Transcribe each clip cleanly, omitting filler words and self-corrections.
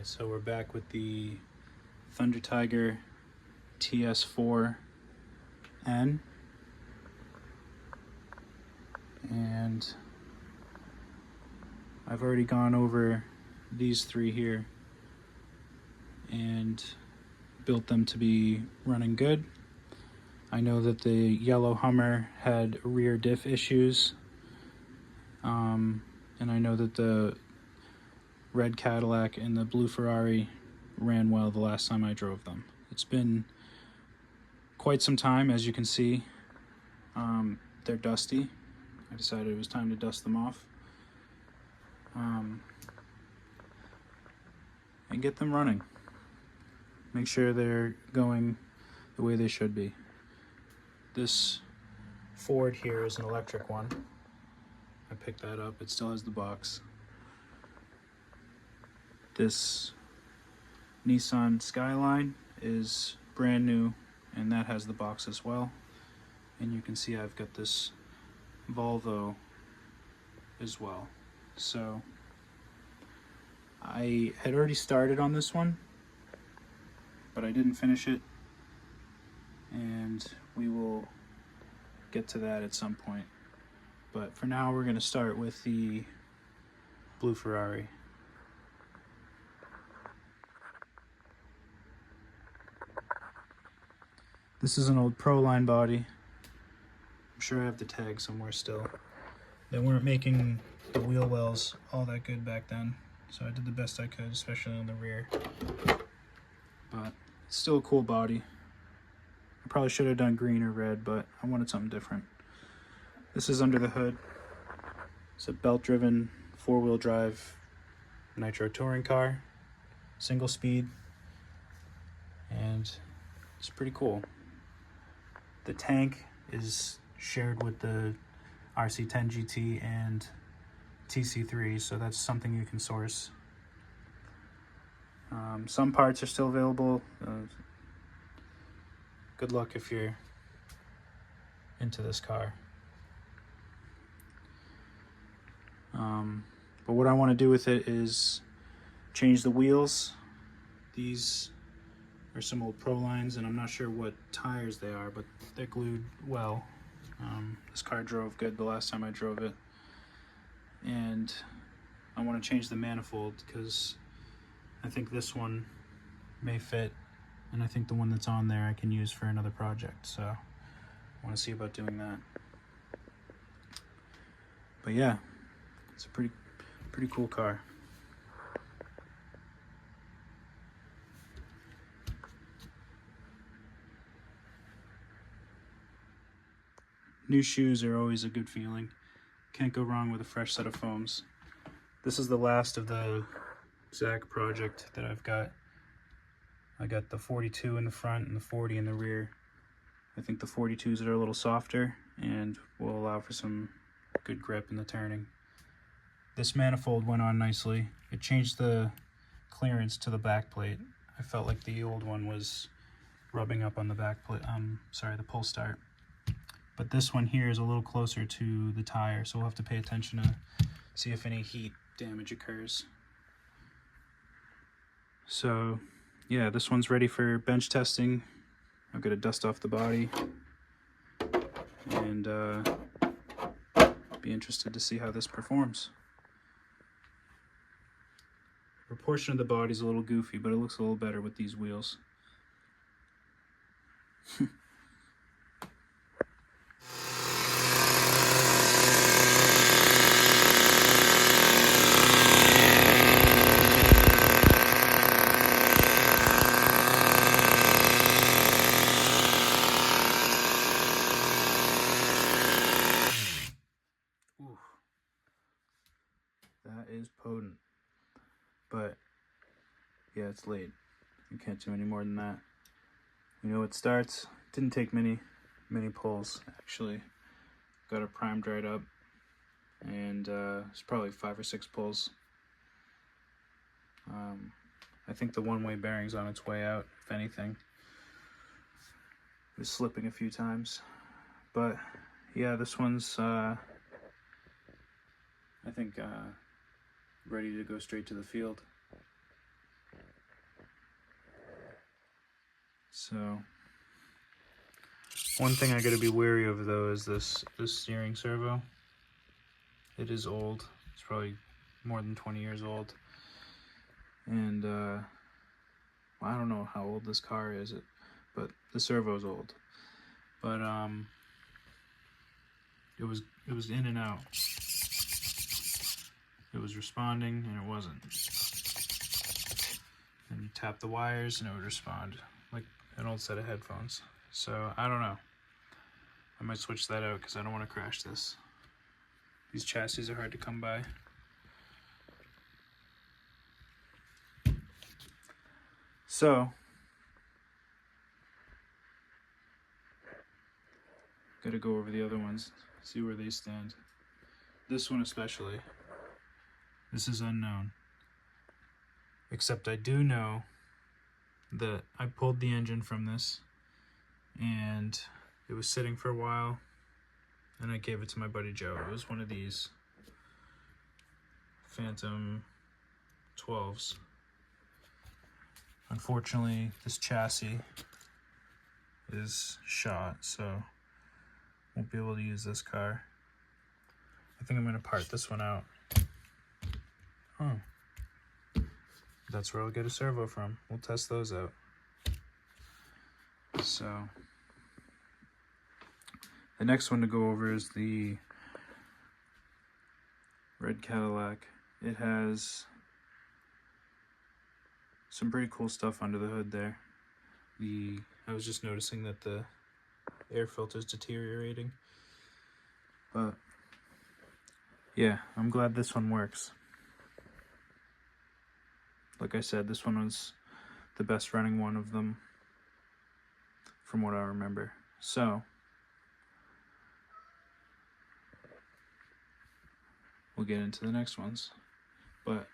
Alright, so we're back with the Thunder Tiger TS-4n, and I've already gone over these three here and built them to be running good. I know that the yellow Hummer had rear diff issues, and I know that the red Cadillac and the blue Ferrari ran well the last time I drove them. It's been quite some time, as you can see. They're dusty. I decided it was time to dust them off and get them running. Make sure they're going the way they should be. This Ford here is an electric one. I picked that up. It still has the box. This Nissan Skyline is brand new, and that has the box as well. And you can see I've got this Volvo as well. So I had already started on this one, but I didn't finish it, and we will get to that at some point. But for now, we're going to start with the blue Ferrari. This is an old Proline body. I'm sure I have the tag somewhere still. They weren't making the wheel wells all that good back then, so I did the best I could, especially on the rear. But it's still a cool body. I probably should have done green or red, but I wanted something different. This is under the hood. It's a belt-driven, four-wheel drive nitro touring car, single speed, and it's pretty cool. The tank is shared with the RC10 GT and TC3, so that's something you can source. Some parts are still available. Good luck if you're into this car. But what I want to do with it is change the wheels. These are some old Prolines, and I'm not sure what tires they are, but they're glued well. This car drove good the last time I drove it. And I want to change the manifold because I think this one may fit, and I think the one that's on there I can use for another project, so I want to see about doing that. But yeah, it's a pretty cool car. New shoes are always a good feeling. Can't go wrong with a fresh set of foams. This is the last of the Zach project that I've got. I got the 42 in the front and the 40 in the rear. I think the 42s are a little softer and will allow for some good grip in the turning. This manifold went on nicely. It changed the clearance to the back plate. I felt like the old one was rubbing up on the back plate, the pull start. But this one here is a little closer to the tire, so we'll have to pay attention to see if any heat damage occurs. So yeah, this one's ready for bench testing. I've got to dust off the body and be interested to see how this performs. The proportion of the body's a little goofy, but it looks a little better with these wheels. Ooh, that is potent. But yeah, it's late. You can't do any more than that. You know, it starts. Didn't take many pulls actually. Got it primed right up, and it's probably 5 or 6 pulls. I think the one-way bearing's on its way out, if anything. It's slipping a few times, but yeah, this one's I think ready to go straight to the field. So one thing I gotta be wary of though is this steering servo. It is old. It's probably more than 20 years old. And well, I don't know how old this car is, but the servo's old. But it was in and out. It was responding and it wasn't. And you tap the wires and it would respond like an old set of headphones. So I don't know. I might switch that out because I don't want to crash this. These chassis are hard to come by. So gotta go over the other ones, see where they stand. This one especially. This is unknown. Except I do know that I pulled the engine from this and it was sitting for a while and I gave it to my buddy Joe. It was one of these Phantom 12s. Unfortunately, this chassis is shot, so won't be able to use this car. I think I'm gonna part this one out. Oh, that's where I'll get a servo from. We'll test those out. So the next one to go over is the red Cadillac. It has some pretty cool stuff under the hood there. I was just noticing that the air filter's deteriorating. But yeah, I'm glad this one works. Like I said, this one was the best running one of them from what I remember. So we'll get into the next ones. But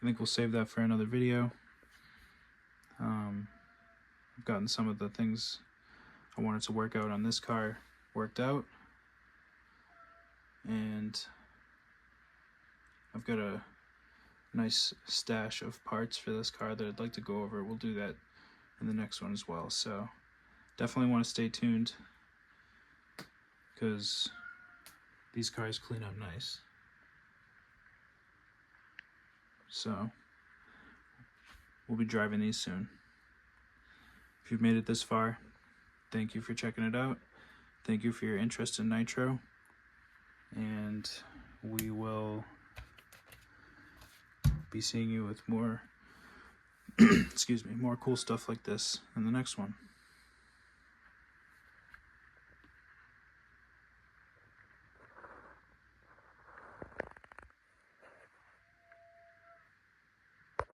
I think we'll save that for another video. I've gotten some of the things I wanted to work out on this car worked out. And I've got a nice stash of parts for this car that I'd like to go over. We'll do that in the next one as well. So definitely want to stay tuned because these cars clean up nice. So we'll be driving these soon. If you've made it this far, thank you for checking it out. Thank you for your interest in Nitro. And we will be seeing you with more excuse me, more cool stuff like this in the next one.